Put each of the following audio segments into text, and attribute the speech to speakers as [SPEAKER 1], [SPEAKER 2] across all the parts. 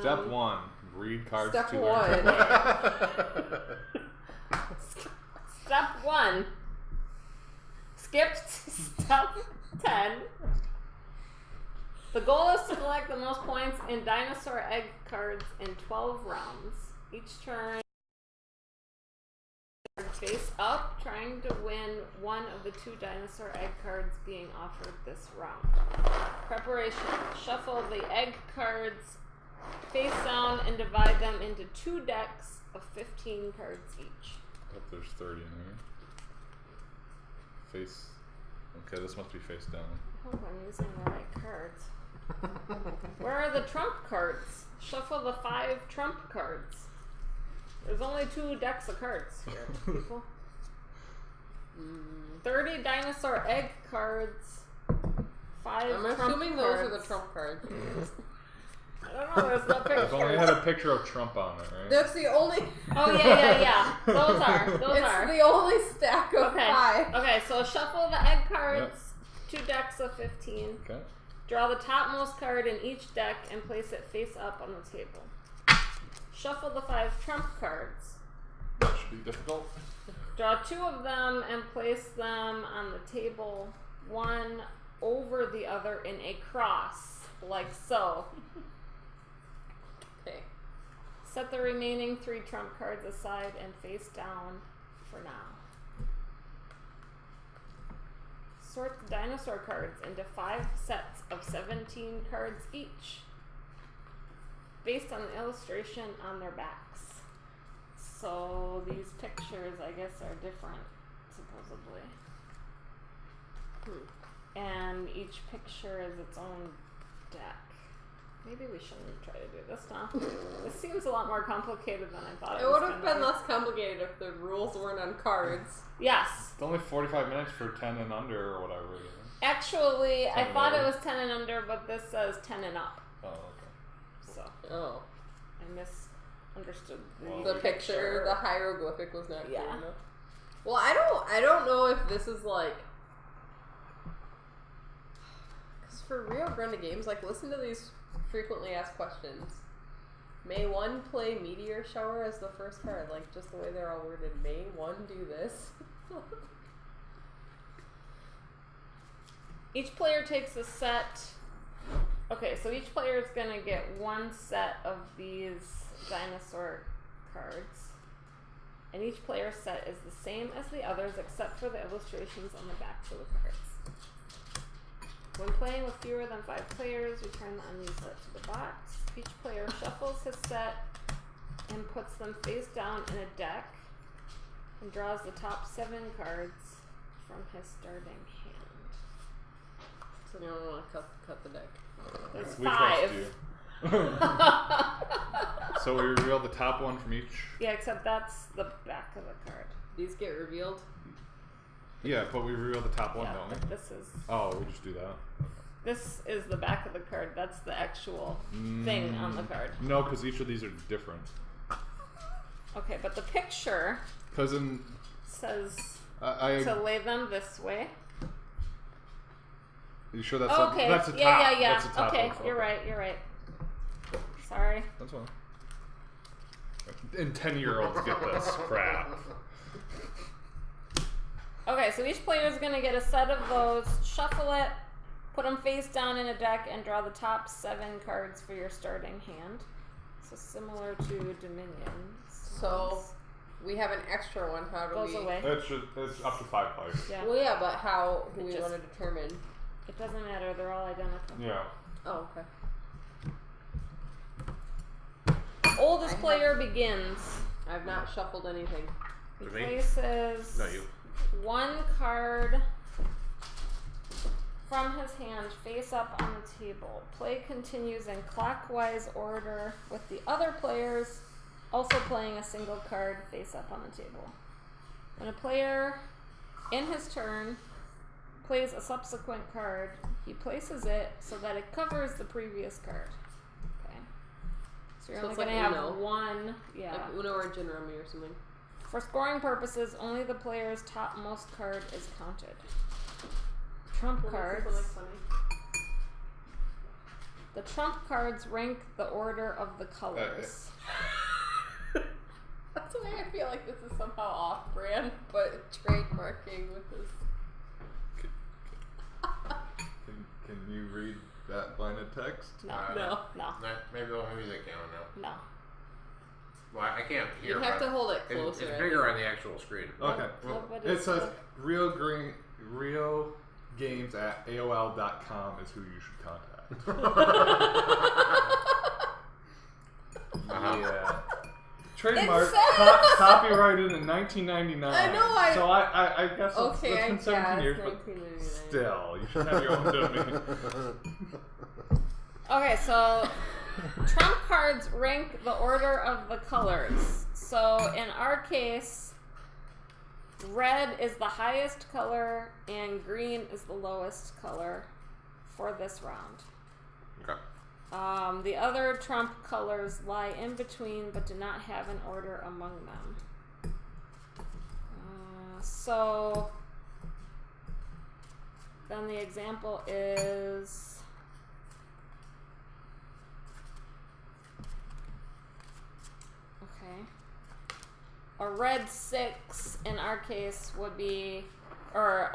[SPEAKER 1] Step 1. Read cards
[SPEAKER 2] Step
[SPEAKER 1] to
[SPEAKER 2] 1.
[SPEAKER 3] Step 1. Skip to step 10. The goal is to collect the most points in dinosaur egg cards in 12 rounds. Each turn, face up, trying to win one of the 2 dinosaur egg cards being offered this round. Preparation. Shuffle the egg cards face down and divide them into 2 decks of 15 cards each.
[SPEAKER 1] I hope there's 30 in here. Face. Okay, this must be face down.
[SPEAKER 3] I hope I'm using the right cards. Where are the trump cards? Shuffle the 5 trump cards. There's only 2 decks of cards here, people. 30 dinosaur egg cards. 5
[SPEAKER 2] I'm
[SPEAKER 3] trump
[SPEAKER 2] assuming those
[SPEAKER 3] cards.
[SPEAKER 2] are the trump cards.
[SPEAKER 3] I don't know, there's no picture.
[SPEAKER 1] If only had a picture of Trump on it, right?
[SPEAKER 2] That's the only...
[SPEAKER 3] Oh, yeah. Those are.
[SPEAKER 2] It's the only stack of 5.
[SPEAKER 3] Okay, so shuffle the egg cards. 2 decks of 15.
[SPEAKER 1] Okay.
[SPEAKER 3] Draw the topmost card in each deck and place it face up on the table. Shuffle the 5 trump cards.
[SPEAKER 1] That should be difficult.
[SPEAKER 3] Draw 2 of them and place them on the table, one over the other in a cross, like so.
[SPEAKER 2] Okay.
[SPEAKER 3] Set the remaining 3 trump cards aside and face down for now. Sort the dinosaur cards into 5 sets of 17 cards each, based on the illustration on their backs. So these pictures, I guess, are different, supposedly. And each picture is its own deck. Maybe we shouldn't try to do this now. This seems a lot more complicated than I thought it was.
[SPEAKER 2] It would have been less complicated if the rules weren't on cards.
[SPEAKER 3] Yes.
[SPEAKER 1] It's only 45 minutes for 10 and under or whatever it is.
[SPEAKER 3] Actually, I
[SPEAKER 1] 10
[SPEAKER 3] thought
[SPEAKER 1] and
[SPEAKER 3] it
[SPEAKER 1] over.
[SPEAKER 3] was 10 and under, but this says 10 and up.
[SPEAKER 1] Oh, okay.
[SPEAKER 3] So
[SPEAKER 2] Oh.
[SPEAKER 3] I misunderstood
[SPEAKER 2] The picture, the hieroglyphic was not clear
[SPEAKER 3] Yeah.
[SPEAKER 2] enough. Well, I don't know if this is like... Because for Rio Grande games, like, listen to these frequently asked questions. May one play Meteor Shower as the first card? Like, just the way they're all worded. May one do this?
[SPEAKER 3] Each player takes a set. Okay, so each player is going to get 1 set of these dinosaur cards. And each player's set is the same as the others except for the illustrations on the backs of the cards. When playing with fewer than 5 players, return the unused set to the box. Each player shuffles his set and puts them face down in a deck and draws the top 7 cards from his starting hand.
[SPEAKER 2] So you don't want to cut the deck.
[SPEAKER 3] There's
[SPEAKER 1] We
[SPEAKER 3] 5.
[SPEAKER 1] trust you. So we reveal the top one from each?
[SPEAKER 3] Yeah, except that's the back of the card.
[SPEAKER 2] These get revealed?
[SPEAKER 1] Yeah, but we reveal the top one,
[SPEAKER 3] Yeah,
[SPEAKER 1] don't we?
[SPEAKER 3] but this is
[SPEAKER 1] just do that.
[SPEAKER 3] this is the back of the card. That's the actual thing on the card.
[SPEAKER 1] No, because each of these are different.
[SPEAKER 3] Okay, but the picture
[SPEAKER 1] Because in...
[SPEAKER 3] says
[SPEAKER 1] I
[SPEAKER 3] to lay them this way.
[SPEAKER 1] you sure that's
[SPEAKER 3] Okay.
[SPEAKER 1] that's the top?
[SPEAKER 3] Yeah.
[SPEAKER 1] That's the top
[SPEAKER 3] Okay,
[SPEAKER 1] one.
[SPEAKER 3] you're right. Sorry.
[SPEAKER 1] That's fine. And 10-year-olds get this crap.
[SPEAKER 3] Okay, so each player is going to get a set of those. Shuffle it, put them face down in a deck, and draw the top 7 cards for your starting hand. So similar to Dominion.
[SPEAKER 2] So we have an extra one. How do
[SPEAKER 3] Goes
[SPEAKER 2] we...
[SPEAKER 3] away.
[SPEAKER 1] It's up to 5 players.
[SPEAKER 3] Yeah.
[SPEAKER 2] Well, yeah, but how do
[SPEAKER 3] It
[SPEAKER 2] we
[SPEAKER 3] just-
[SPEAKER 2] want to determine?
[SPEAKER 3] It doesn't matter. They're all identical.
[SPEAKER 1] Yeah.
[SPEAKER 2] Oh, okay.
[SPEAKER 3] Oldest player begins.
[SPEAKER 2] I've not shuffled anything.
[SPEAKER 3] He
[SPEAKER 4] Me?
[SPEAKER 3] places
[SPEAKER 4] No, you.
[SPEAKER 3] 1 card from his hand face up on the table. Play continues in clockwise order with the other players also playing a single card face up on the table. When a player in his turn plays a subsequent card, he places it so that it covers the previous card. Okay. So you're
[SPEAKER 2] So
[SPEAKER 3] only
[SPEAKER 2] it's like
[SPEAKER 3] going to have
[SPEAKER 2] Uno.
[SPEAKER 3] 1. Yeah.
[SPEAKER 2] Like Uno or Jinrumi or something.
[SPEAKER 3] For scoring purposes, only the player's topmost card is counted. Trump cards. The trump cards rank the order of the colors.
[SPEAKER 2] That's why I feel like this is somehow off-brand, but trademarking with this.
[SPEAKER 1] Can you read that line of text?
[SPEAKER 3] No.
[SPEAKER 2] No.
[SPEAKER 4] Maybe the music, I don't know.
[SPEAKER 3] No.
[SPEAKER 4] Well, I can't hear.
[SPEAKER 2] You have to hold it
[SPEAKER 4] It's
[SPEAKER 2] closer.
[SPEAKER 4] bigger on the actual screen.
[SPEAKER 1] Okay.
[SPEAKER 3] No,
[SPEAKER 1] Well,
[SPEAKER 3] but
[SPEAKER 1] it
[SPEAKER 3] it's
[SPEAKER 1] says
[SPEAKER 3] like-
[SPEAKER 1] Rio Games at AOL.com is who you should contact. Yeah. Trademark, copyrighted in 1999.
[SPEAKER 2] I know,
[SPEAKER 1] So I guess
[SPEAKER 2] Okay,
[SPEAKER 1] it's been 17 years, but
[SPEAKER 2] 1999.
[SPEAKER 1] still, you should have your own domain.
[SPEAKER 3] Okay, so trump cards rank the order of the colors. So in our case, red is the highest color and green is the lowest color for this round.
[SPEAKER 4] Okay.
[SPEAKER 3] The other trump colors lie in between but do not have an order among them. So then the example is a red 6 in our case would be, or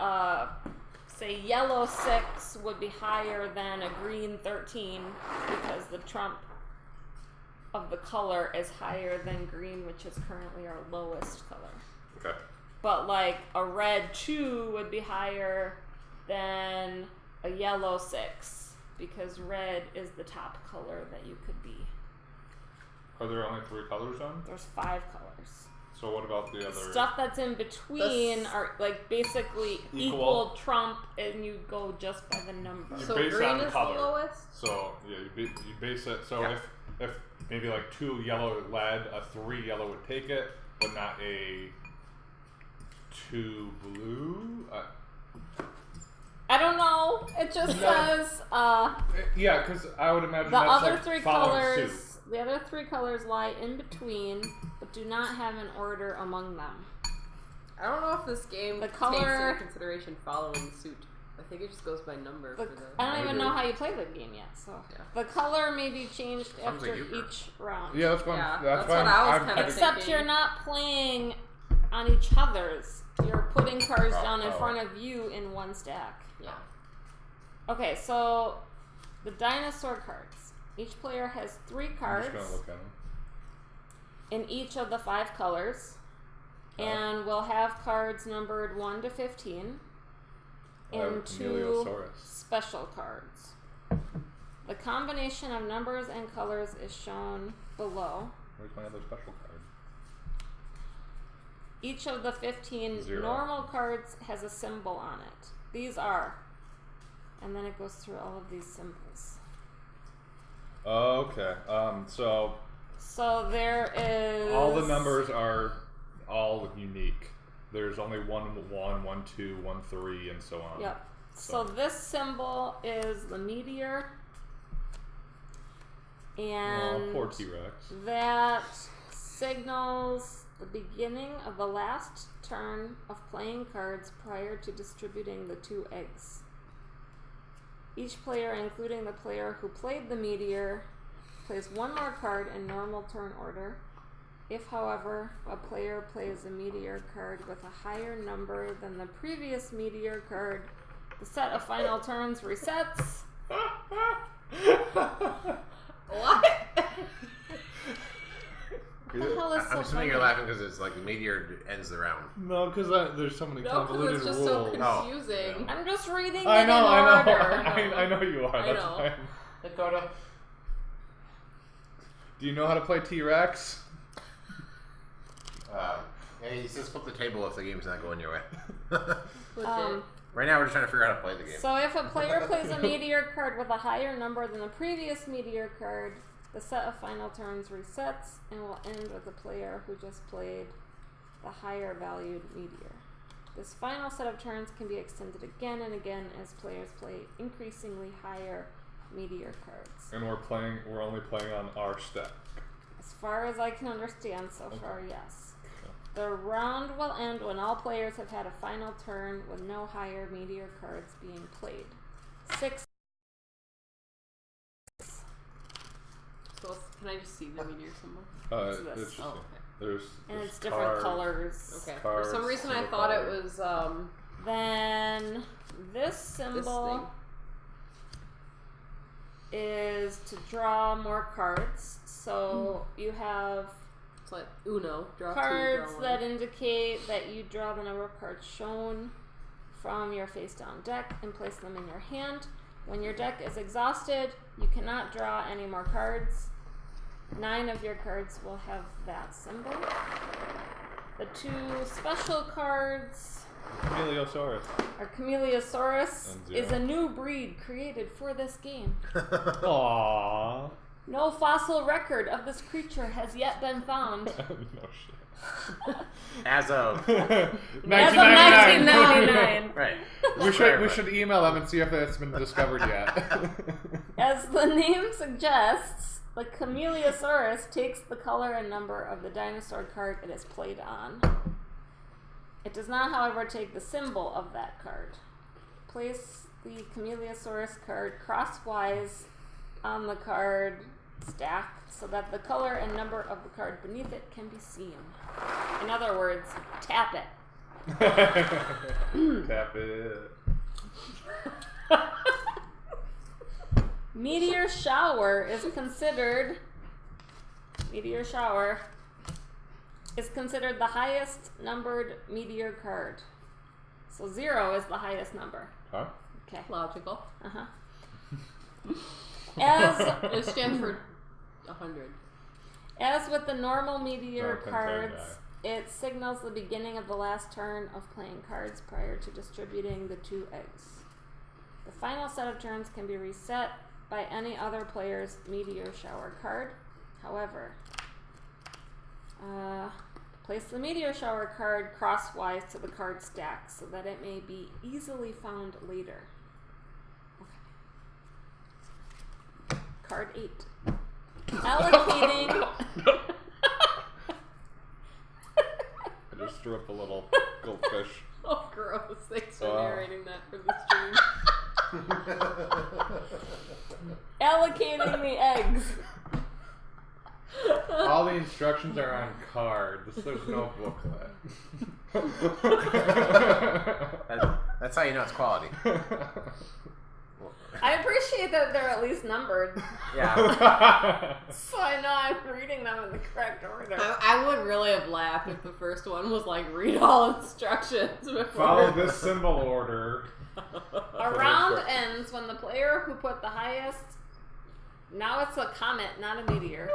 [SPEAKER 3] say yellow 6 would be higher than a green 13 because the trump of the color is higher than green, which is currently our lowest color.
[SPEAKER 4] Okay.
[SPEAKER 3] But like a red 2 would be higher than a yellow 6 because red is the top color that you could be.
[SPEAKER 1] Are there only 3 colors then?
[SPEAKER 3] There's 5 colors.
[SPEAKER 1] So what about the other?
[SPEAKER 3] Stuff that's in between are like basically equal trump, and you go just by the number.
[SPEAKER 1] You
[SPEAKER 2] So
[SPEAKER 1] base it
[SPEAKER 2] green
[SPEAKER 1] on
[SPEAKER 2] is
[SPEAKER 1] color.
[SPEAKER 2] the lowest?
[SPEAKER 1] So yeah, you base it. So
[SPEAKER 4] Yeah.
[SPEAKER 1] if maybe like 2 yellow led, a 3 yellow would take it, but not a 2 blue.
[SPEAKER 3] I don't know. It just says
[SPEAKER 1] Yeah, because I would imagine
[SPEAKER 3] the
[SPEAKER 1] that's
[SPEAKER 3] other
[SPEAKER 1] like
[SPEAKER 3] 3
[SPEAKER 1] following
[SPEAKER 3] colors.
[SPEAKER 1] suit.
[SPEAKER 3] The other 3 colors lie in between, but do not have an order among them.
[SPEAKER 2] I don't know if this game
[SPEAKER 3] The
[SPEAKER 2] takes
[SPEAKER 3] color-
[SPEAKER 2] into consideration following suit. I think it just goes by number
[SPEAKER 3] The,
[SPEAKER 2] for the.
[SPEAKER 3] I don't even
[SPEAKER 1] Maybe.
[SPEAKER 3] know how you play the game yet. So
[SPEAKER 2] Yeah.
[SPEAKER 3] the color may be changed
[SPEAKER 4] Sounds
[SPEAKER 3] after
[SPEAKER 4] like euchre.
[SPEAKER 3] each round.
[SPEAKER 1] Yeah, that's why.
[SPEAKER 2] Yeah,
[SPEAKER 1] That's
[SPEAKER 2] that's
[SPEAKER 1] why
[SPEAKER 2] what I was
[SPEAKER 1] I'm
[SPEAKER 2] kinda
[SPEAKER 3] Except
[SPEAKER 2] thinking.
[SPEAKER 3] you're not playing on each other's. You're putting cards down in front of you in one stack.
[SPEAKER 2] Yeah.
[SPEAKER 3] Okay, so the dinosaur cards. Each player has 3
[SPEAKER 1] I'm
[SPEAKER 3] cards
[SPEAKER 1] just gonna look at them.
[SPEAKER 3] in each of the 5 colors.
[SPEAKER 1] Okay.
[SPEAKER 3] And we'll have cards numbered 1 to 15. And 2
[SPEAKER 1] Cameleosaurus.
[SPEAKER 3] special cards. The combination of numbers and colors is shown below.
[SPEAKER 1] Where's my other special card?
[SPEAKER 3] Each of the 15
[SPEAKER 1] 0.
[SPEAKER 3] normal cards has a symbol on it. These are. And then it goes through all of these symbols.
[SPEAKER 1] Okay.
[SPEAKER 3] So there is.
[SPEAKER 1] All the numbers are all unique. There's only 1 1, 1 2, 1 3, and so on.
[SPEAKER 3] Yep. So this symbol is the meteor. And
[SPEAKER 1] Poor T-Rex.
[SPEAKER 3] that signals the beginning of the last turn of playing cards prior to distributing the 2 eggs. Each player, including the player who played the meteor, plays 1 more card in normal turn order. If, however, a player plays a meteor card with a higher number than the previous meteor card, the set of final turns resets.
[SPEAKER 2] What?
[SPEAKER 3] What the hell is so
[SPEAKER 4] I'm assuming
[SPEAKER 3] funny?
[SPEAKER 4] you're laughing because it's like the meteor ends the round.
[SPEAKER 1] No, because there's so many
[SPEAKER 2] No, because
[SPEAKER 1] convoluted
[SPEAKER 2] it's just
[SPEAKER 1] rules.
[SPEAKER 2] so confusing.
[SPEAKER 3] I'm just reading
[SPEAKER 1] I
[SPEAKER 3] it
[SPEAKER 1] know,
[SPEAKER 3] in
[SPEAKER 1] I know,
[SPEAKER 3] order.
[SPEAKER 1] I know you are.
[SPEAKER 2] I
[SPEAKER 1] That's
[SPEAKER 2] know.
[SPEAKER 1] fine.
[SPEAKER 4] Dakota.
[SPEAKER 1] Do you know how to play T-Rex?
[SPEAKER 4] Yeah, he says flip the table if the game's not going your way.
[SPEAKER 2] Legit.
[SPEAKER 4] Right now we're just trying to figure out how to play the game.
[SPEAKER 3] So if a player plays a meteor card with a higher number than the previous meteor card, the set of final turns resets and will end with the player who just played the higher valued meteor. This final set of turns can be extended again and again as players play increasingly higher meteor cards.
[SPEAKER 1] And we're only playing on our stack.
[SPEAKER 3] As far as I can understand so far, yes. The round will end when all players have had a final turn with no higher meteor cards being played. 6
[SPEAKER 2] Can I just see the meteor symbol?
[SPEAKER 3] What's this?
[SPEAKER 1] It's just,
[SPEAKER 2] Oh, okay.
[SPEAKER 1] there's
[SPEAKER 3] And
[SPEAKER 1] there's
[SPEAKER 3] it's different
[SPEAKER 1] cards.
[SPEAKER 3] colors.
[SPEAKER 2] Okay.
[SPEAKER 1] Cards,
[SPEAKER 2] For some reason, I
[SPEAKER 1] single
[SPEAKER 2] thought it
[SPEAKER 1] color.
[SPEAKER 2] was
[SPEAKER 3] Then this
[SPEAKER 2] this
[SPEAKER 3] symbol is to draw more cards. So you have
[SPEAKER 2] It's like Uno. Draw
[SPEAKER 3] cards
[SPEAKER 2] 2, draw 1.
[SPEAKER 3] that indicate that you draw the number of cards shown from your face down deck and place them in your hand. When your deck is exhausted, you cannot draw any more cards. 9 of your cards will have that symbol. The 2 special cards
[SPEAKER 1] Heliosauros.
[SPEAKER 3] are Chameleosaurus
[SPEAKER 1] And 0.
[SPEAKER 3] is a new breed created for this game.
[SPEAKER 1] Aww.
[SPEAKER 3] No fossil record of this creature has yet been found.
[SPEAKER 1] No shit.
[SPEAKER 4] As of.
[SPEAKER 3] As of 1999.
[SPEAKER 4] Right.
[SPEAKER 1] We should email them and see if it's been discovered yet.
[SPEAKER 3] As the name suggests, the Chameleosaurus takes the color and number of the dinosaur card it is played on. It does not, however, take the symbol of that card. Place the Chameleosaurus card crosswise on the card stack so that the color and number of the card beneath it can be seen. In other words, tap it.
[SPEAKER 1] Tap it.
[SPEAKER 3] Meteor shower is considered the highest numbered meteor card. So 0 is the highest number.
[SPEAKER 1] Huh?
[SPEAKER 3] Okay.
[SPEAKER 2] Logical.
[SPEAKER 3] Uh-huh. As
[SPEAKER 2] It stands for 100.
[SPEAKER 3] as with the normal
[SPEAKER 1] No,
[SPEAKER 3] meteor
[SPEAKER 1] it can
[SPEAKER 3] cards,
[SPEAKER 1] say
[SPEAKER 3] it signals the beginning of the last turn of playing cards prior to distributing the 2 eggs. The final set of turns can be reset by any other player's meteor shower card. However, place the meteor shower card crosswise to the card stack so that it may be easily found later. Okay. Card 8. Allocating.
[SPEAKER 1] I just threw up a little goldfish.
[SPEAKER 2] Oh, gross. Thanks for
[SPEAKER 1] Oh.
[SPEAKER 2] narrating that for the stream.
[SPEAKER 3] Allocating the eggs.
[SPEAKER 1] All the instructions are on cards. There's no booklet.
[SPEAKER 4] That's how you know it's quality.
[SPEAKER 3] I appreciate that they're at least numbered,
[SPEAKER 4] Yeah.
[SPEAKER 3] so I know I'm reading them in the correct order.
[SPEAKER 2] I would really have laughed if the first one was like, read all instructions before.
[SPEAKER 1] Follow this symbol order.
[SPEAKER 3] A round ends when the player who put the highest. Now it's a comet, not a meteor.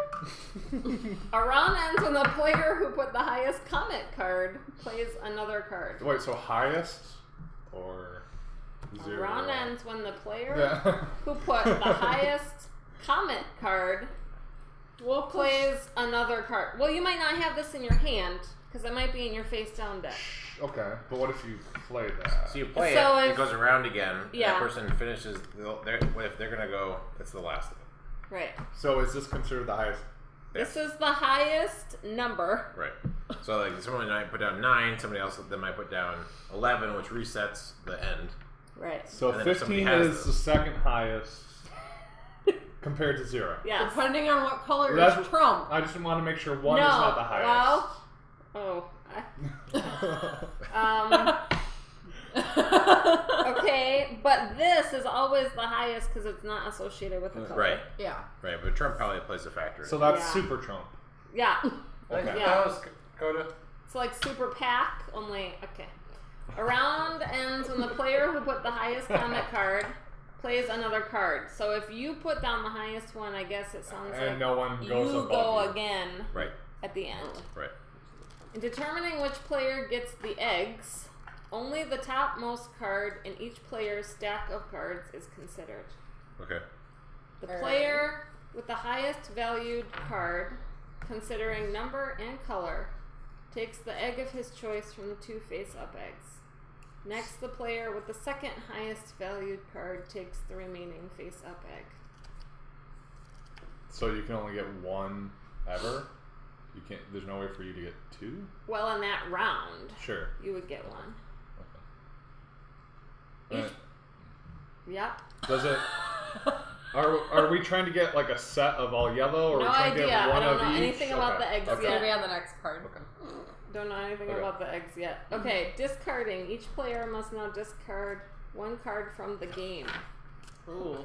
[SPEAKER 3] A round ends when the player who put the highest comet card plays another card.
[SPEAKER 1] Wait, so highest or
[SPEAKER 3] A
[SPEAKER 1] 0?
[SPEAKER 3] round ends when the player
[SPEAKER 1] Yeah.
[SPEAKER 3] who put the highest comet card plays another card. Well, you might not have this in your hand because it might be in your face down deck.
[SPEAKER 1] Okay, but what if you play that?
[SPEAKER 4] So you play
[SPEAKER 3] So
[SPEAKER 4] it,
[SPEAKER 3] if-
[SPEAKER 4] it goes around again.
[SPEAKER 3] Yeah.
[SPEAKER 4] That person finishes. If they're gonna go, that's the last of it.
[SPEAKER 3] Right.
[SPEAKER 1] So is this considered the highest?
[SPEAKER 3] This is the highest number.
[SPEAKER 4] Right. So like someone might put down 9, somebody else then might put down 11, which resets the end.
[SPEAKER 3] Right.
[SPEAKER 1] So
[SPEAKER 4] And then if
[SPEAKER 1] 15
[SPEAKER 4] somebody has
[SPEAKER 1] is the second highest compared to 0.
[SPEAKER 3] Yes.
[SPEAKER 2] Depending on what color
[SPEAKER 1] That's-
[SPEAKER 2] is Trump.
[SPEAKER 1] I just want to make sure 1
[SPEAKER 3] No,
[SPEAKER 1] is not the highest.
[SPEAKER 3] well, okay, but this is always the highest because it's not associated with the color.
[SPEAKER 4] Right.
[SPEAKER 2] Yeah.
[SPEAKER 4] Right. But Trump probably plays a factor.
[SPEAKER 1] So that's
[SPEAKER 3] Yeah.
[SPEAKER 1] Super Trump.
[SPEAKER 3] Yeah.
[SPEAKER 1] Okay.
[SPEAKER 3] Yeah.
[SPEAKER 4] Coda.
[SPEAKER 3] It's like Super Pack, only, okay. A round ends when the player who put the highest comet card plays another card. So if you put down the highest one, I guess it sounds
[SPEAKER 1] And
[SPEAKER 3] like
[SPEAKER 1] no one goes
[SPEAKER 3] you
[SPEAKER 1] above
[SPEAKER 3] go
[SPEAKER 1] you.
[SPEAKER 3] again
[SPEAKER 4] Right.
[SPEAKER 3] at the end.
[SPEAKER 4] Right.
[SPEAKER 3] In determining which player gets the eggs, only the topmost card in each player's stack of cards is considered.
[SPEAKER 4] Okay.
[SPEAKER 3] The
[SPEAKER 2] Alright.
[SPEAKER 3] player with the highest valued card, considering number and color, takes the egg of his choice from the 2 face-up eggs. Next, the player with the second highest valued card takes the remaining face-up egg.
[SPEAKER 1] So you can only get 1 ever? You can't. There's no way for you to get 2?
[SPEAKER 3] Well, in that round,
[SPEAKER 1] Sure.
[SPEAKER 3] you would get 1.
[SPEAKER 1] Okay.
[SPEAKER 3] Each- Yep.
[SPEAKER 1] Does it Are we trying to get like a set of all yellow, or
[SPEAKER 3] No
[SPEAKER 1] are we trying to
[SPEAKER 3] idea.
[SPEAKER 1] get one
[SPEAKER 3] I don't
[SPEAKER 1] of
[SPEAKER 3] know
[SPEAKER 1] each?
[SPEAKER 3] anything about the eggs
[SPEAKER 2] It's
[SPEAKER 3] yet.
[SPEAKER 2] gonna be on the next card.
[SPEAKER 1] Okay.
[SPEAKER 3] Don't know anything
[SPEAKER 1] Okay.
[SPEAKER 3] about the eggs yet. Okay, discarding. Each player must now discard one card from the game.
[SPEAKER 2] Ooh.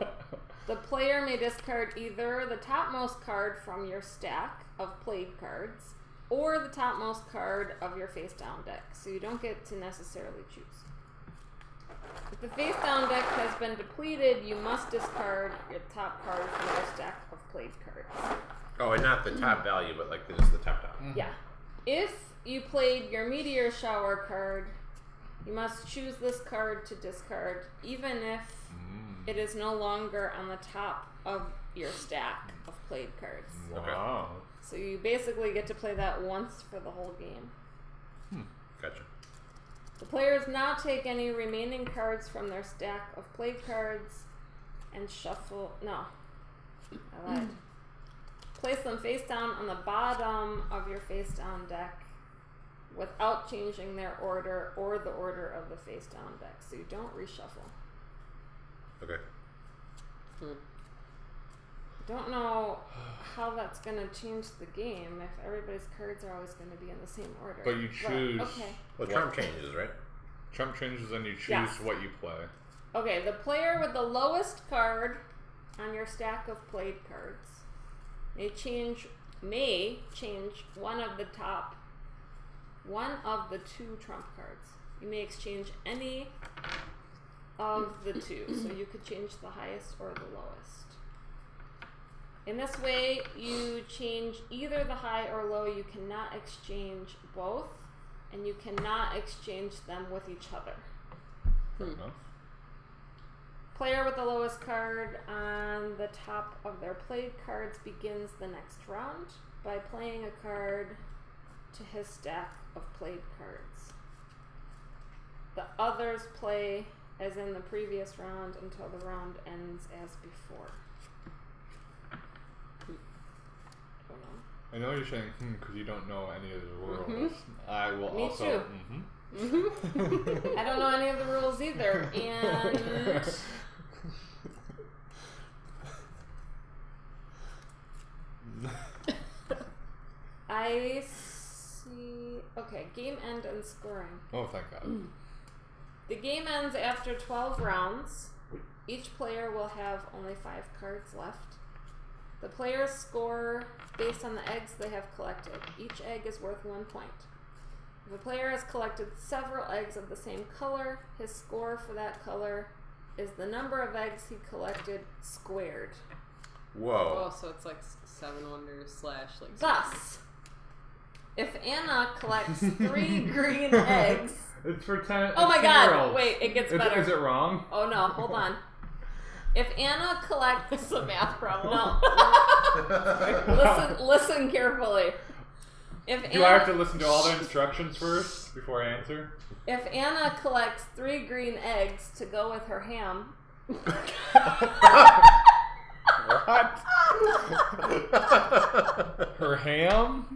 [SPEAKER 3] The player may discard either the topmost card from your stack of played cards or the topmost card of your face down deck, so you don't get to necessarily choose. If the face down deck has been depleted, you must discard your top card from your stack of played cards.
[SPEAKER 4] Oh, and not the top value, but like just the top.
[SPEAKER 3] Yeah. If you played your meteor shower card, you must choose this card to discard, even if it is no longer on the top of your stack of played cards.
[SPEAKER 1] Wow.
[SPEAKER 3] So you basically get to play that once for the whole game.
[SPEAKER 4] Gotcha.
[SPEAKER 3] The players now take any remaining cards from their stack of played cards and shuffle. No, I lied. Place them face down on the bottom of your face down deck without changing their order or the order of the face down deck, so you don't reshuffle.
[SPEAKER 4] Okay.
[SPEAKER 3] Don't know how that's going to change the game if everybody's cards are always going to be in the same order.
[SPEAKER 1] But you choose.
[SPEAKER 3] Okay.
[SPEAKER 4] Well, Trump changes, right?
[SPEAKER 1] Trump changes and you choose
[SPEAKER 3] Yes.
[SPEAKER 1] what you play.
[SPEAKER 3] Okay, the player with the lowest card on your stack of played cards may change one of the two trump cards. You may exchange any of the two, so you could change the highest or the lowest. In this way, you change either the high or low. You cannot exchange both, and you cannot exchange them with each other.
[SPEAKER 1] Fair enough.
[SPEAKER 3] Player with the lowest card on the top of their played cards begins the next round by playing a card to his stack of played cards. The others play as in the previous round until the round ends as before. Don't know.
[SPEAKER 1] I know you're saying because you don't know any of the rules. I will
[SPEAKER 3] Me
[SPEAKER 1] also.
[SPEAKER 3] too. I don't know any of the rules either, and I see. Okay, game end and scoring.
[SPEAKER 1] Oh, thank God.
[SPEAKER 3] The game ends after 12 rounds. Each player will have only 5 cards left. The players score based on the eggs they have collected. Each egg is worth 1 point. If a player has collected several eggs of the same color, his score for that color is the number of eggs he collected squared.
[SPEAKER 4] Whoa.
[SPEAKER 2] Oh, so it's like 7 Wonders / like.
[SPEAKER 3] Thus, if Anna collects 3 green eggs.
[SPEAKER 1] It's for 10.
[SPEAKER 3] Oh my god, wait, it gets better.
[SPEAKER 1] Is it wrong?
[SPEAKER 3] Oh no, hold on. If Anna collects.
[SPEAKER 2] This is a math problem.
[SPEAKER 3] No. Listen carefully.
[SPEAKER 1] Do I have to listen to all the instructions first before I answer?
[SPEAKER 3] If Anna collects 3 green eggs to go with her ham.
[SPEAKER 1] What? Her ham?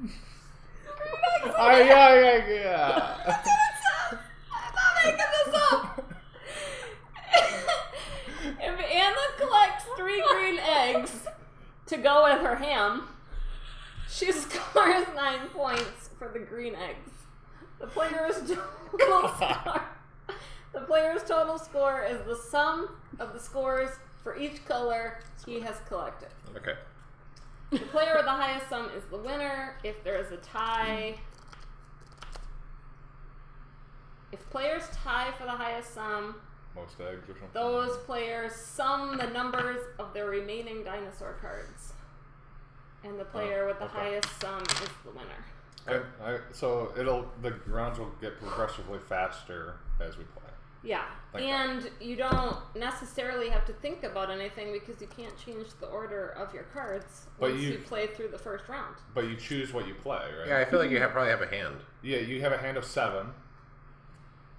[SPEAKER 1] Yeah.
[SPEAKER 3] That's what it says. I'm not making this up. If Anna collects 3 green eggs to go with her ham, she scores 9 points for the green eggs. The player's total score is the sum of the scores for each color he has collected.
[SPEAKER 4] Okay.
[SPEAKER 3] The player with the highest sum is the winner. If there is a tie, if players tie for the highest sum,
[SPEAKER 1] Most eggs or something.
[SPEAKER 3] those players sum the numbers of their remaining dinosaur cards. And the player with the
[SPEAKER 1] okay.
[SPEAKER 3] highest sum is the winner.
[SPEAKER 1] So the rounds will get progressively faster as we play.
[SPEAKER 3] Yeah,
[SPEAKER 1] Like
[SPEAKER 3] and you don't necessarily have to think about anything because you can't change the order of your cards
[SPEAKER 1] But
[SPEAKER 3] once
[SPEAKER 1] you-
[SPEAKER 3] you play through the first round.
[SPEAKER 1] But you choose what you play, right?
[SPEAKER 4] Yeah, I feel like you probably have a hand.
[SPEAKER 1] Yeah, you have a hand of 7,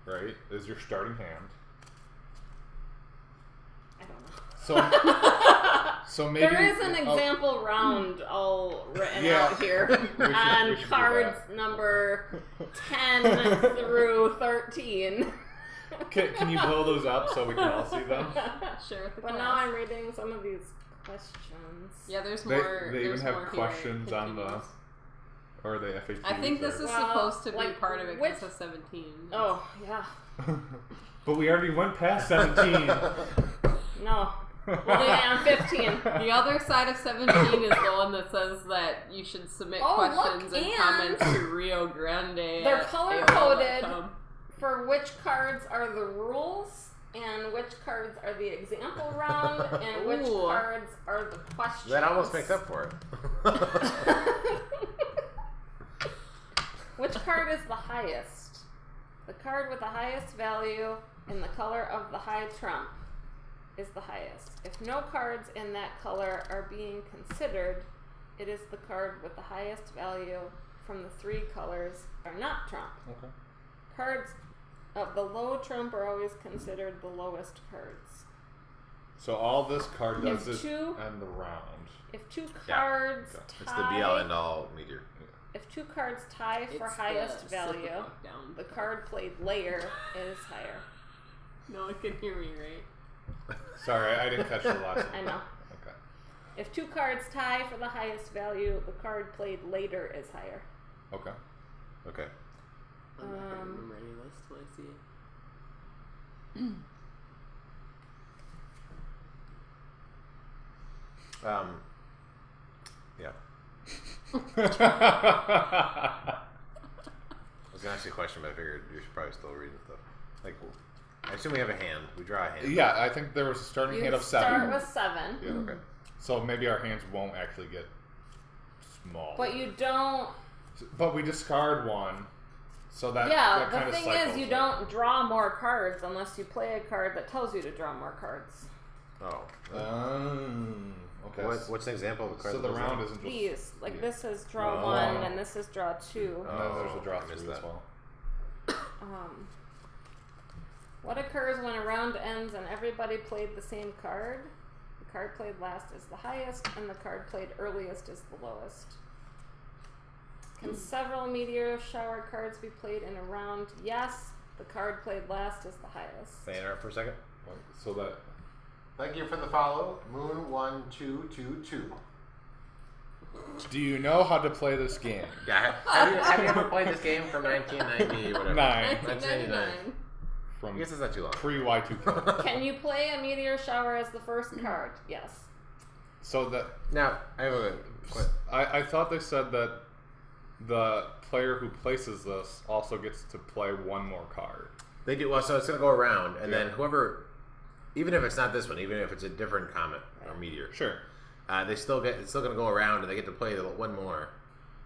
[SPEAKER 1] right? Is your starting hand.
[SPEAKER 3] I don't know.
[SPEAKER 1] So maybe
[SPEAKER 3] There is an example round all written
[SPEAKER 1] Yeah.
[SPEAKER 3] out here
[SPEAKER 1] We
[SPEAKER 3] on
[SPEAKER 1] should do
[SPEAKER 3] cards
[SPEAKER 1] that.
[SPEAKER 3] number 10 through 13.
[SPEAKER 1] Can you blow those up so we can all see them?
[SPEAKER 2] Sure.
[SPEAKER 3] But now I'm reading some of these questions.
[SPEAKER 2] Yeah, there's
[SPEAKER 1] They
[SPEAKER 2] more.
[SPEAKER 1] even
[SPEAKER 2] there's
[SPEAKER 1] have
[SPEAKER 2] more here.
[SPEAKER 1] questions
[SPEAKER 2] It
[SPEAKER 1] on the
[SPEAKER 2] continues.
[SPEAKER 1] or the FAQs.
[SPEAKER 2] I think this is
[SPEAKER 3] Well,
[SPEAKER 2] supposed to be
[SPEAKER 3] like,
[SPEAKER 2] part of it
[SPEAKER 3] which-
[SPEAKER 2] because it's 17.
[SPEAKER 3] Oh, yeah.
[SPEAKER 1] But we already went past 17.
[SPEAKER 3] No. Well, yeah, I'm 15.
[SPEAKER 2] The other side of 17 is the one that says that you should submit
[SPEAKER 3] Oh,
[SPEAKER 2] questions
[SPEAKER 3] look,
[SPEAKER 2] and
[SPEAKER 3] and
[SPEAKER 2] comments to Rio Grande.
[SPEAKER 3] they're
[SPEAKER 2] at
[SPEAKER 3] color-coded.
[SPEAKER 2] AOL.com.
[SPEAKER 3] For which cards are the rules, and which cards are the example round, and which
[SPEAKER 2] Ooh.
[SPEAKER 3] cards are the questions.
[SPEAKER 4] That almost makes up for it.
[SPEAKER 3] Which card is the highest? The card with the highest value in the color of the high trump is the highest. If no cards in that color are being considered, it is the card with the highest value from the 3 colors are not trump.
[SPEAKER 1] Okay.
[SPEAKER 3] Cards of the low trump are always considered the lowest cards.
[SPEAKER 1] So all this card does
[SPEAKER 3] If
[SPEAKER 1] is
[SPEAKER 3] two-
[SPEAKER 1] end the round.
[SPEAKER 3] If 2
[SPEAKER 4] Yeah.
[SPEAKER 3] cards
[SPEAKER 1] Okay.
[SPEAKER 3] tie,
[SPEAKER 4] It's the be all end all meteor.
[SPEAKER 3] if 2 cards tie for
[SPEAKER 2] It's
[SPEAKER 3] highest
[SPEAKER 2] the sit
[SPEAKER 3] value,
[SPEAKER 2] the fuck down.
[SPEAKER 3] the card played later is higher.
[SPEAKER 2] No one can hear me, right?
[SPEAKER 1] Sorry, I didn't catch the last one.
[SPEAKER 3] I know.
[SPEAKER 1] Okay.
[SPEAKER 3] If 2 cards tie for the highest value, the card played later is higher.
[SPEAKER 1] Okay.
[SPEAKER 4] Okay.
[SPEAKER 2] I'm not gonna remember any of this till I see it.
[SPEAKER 4] Yeah. I was gonna ask you a question, but I figured you should probably still reading stuff. Like, I assume we have a hand. We draw a hand.
[SPEAKER 1] Yeah, I think there was a starting
[SPEAKER 3] You
[SPEAKER 1] hand of
[SPEAKER 3] start
[SPEAKER 1] 7.
[SPEAKER 3] with 7,
[SPEAKER 1] Yeah, okay. So maybe our hands won't actually get small.
[SPEAKER 3] but you don't.
[SPEAKER 1] But we discard one, so that
[SPEAKER 3] Yeah,
[SPEAKER 1] that kind
[SPEAKER 3] the
[SPEAKER 1] of
[SPEAKER 3] thing
[SPEAKER 1] cycles
[SPEAKER 3] is, you
[SPEAKER 1] it.
[SPEAKER 3] don't draw more cards unless you play a card that tells you to draw more cards.
[SPEAKER 4] Oh.
[SPEAKER 1] Okay.
[SPEAKER 4] What's an example of a card?
[SPEAKER 1] So
[SPEAKER 4] that
[SPEAKER 1] the
[SPEAKER 4] does
[SPEAKER 1] round
[SPEAKER 4] that?
[SPEAKER 1] isn't just.
[SPEAKER 3] These, like
[SPEAKER 1] yeah.
[SPEAKER 3] this is draw
[SPEAKER 1] Oh.
[SPEAKER 3] 1 and this is draw 2.
[SPEAKER 1] And then there's a draw
[SPEAKER 4] I missed
[SPEAKER 1] 3 as
[SPEAKER 4] that.
[SPEAKER 1] well.
[SPEAKER 3] What occurs when a round ends and everybody played the same card? The card played last is the highest, and the card played earliest is the lowest. Can several meteor shower cards be played in a round? Yes. The card played last is the highest.
[SPEAKER 4] Fan art for a second.
[SPEAKER 1] So that.
[SPEAKER 5] Thank you for the follow, Moon1222.
[SPEAKER 1] Do you know how to play this game?
[SPEAKER 4] Yeah. Have you ever played this game from 1990 whatever? 1999. I
[SPEAKER 1] From
[SPEAKER 4] guess it's not too long.
[SPEAKER 1] pre-Y2K.
[SPEAKER 3] Can you play a meteor shower as the first card? Yes.
[SPEAKER 1] So that
[SPEAKER 4] Now I have a question.
[SPEAKER 1] I thought they said that the player who places this also gets to play one more card.
[SPEAKER 4] They do well, so it's gonna go around, and
[SPEAKER 1] Yeah.
[SPEAKER 4] then whoever, even if it's not this one, even if it's a different comet or meteor,
[SPEAKER 1] Sure.
[SPEAKER 4] they still get it's still gonna go around, and they get to play one more.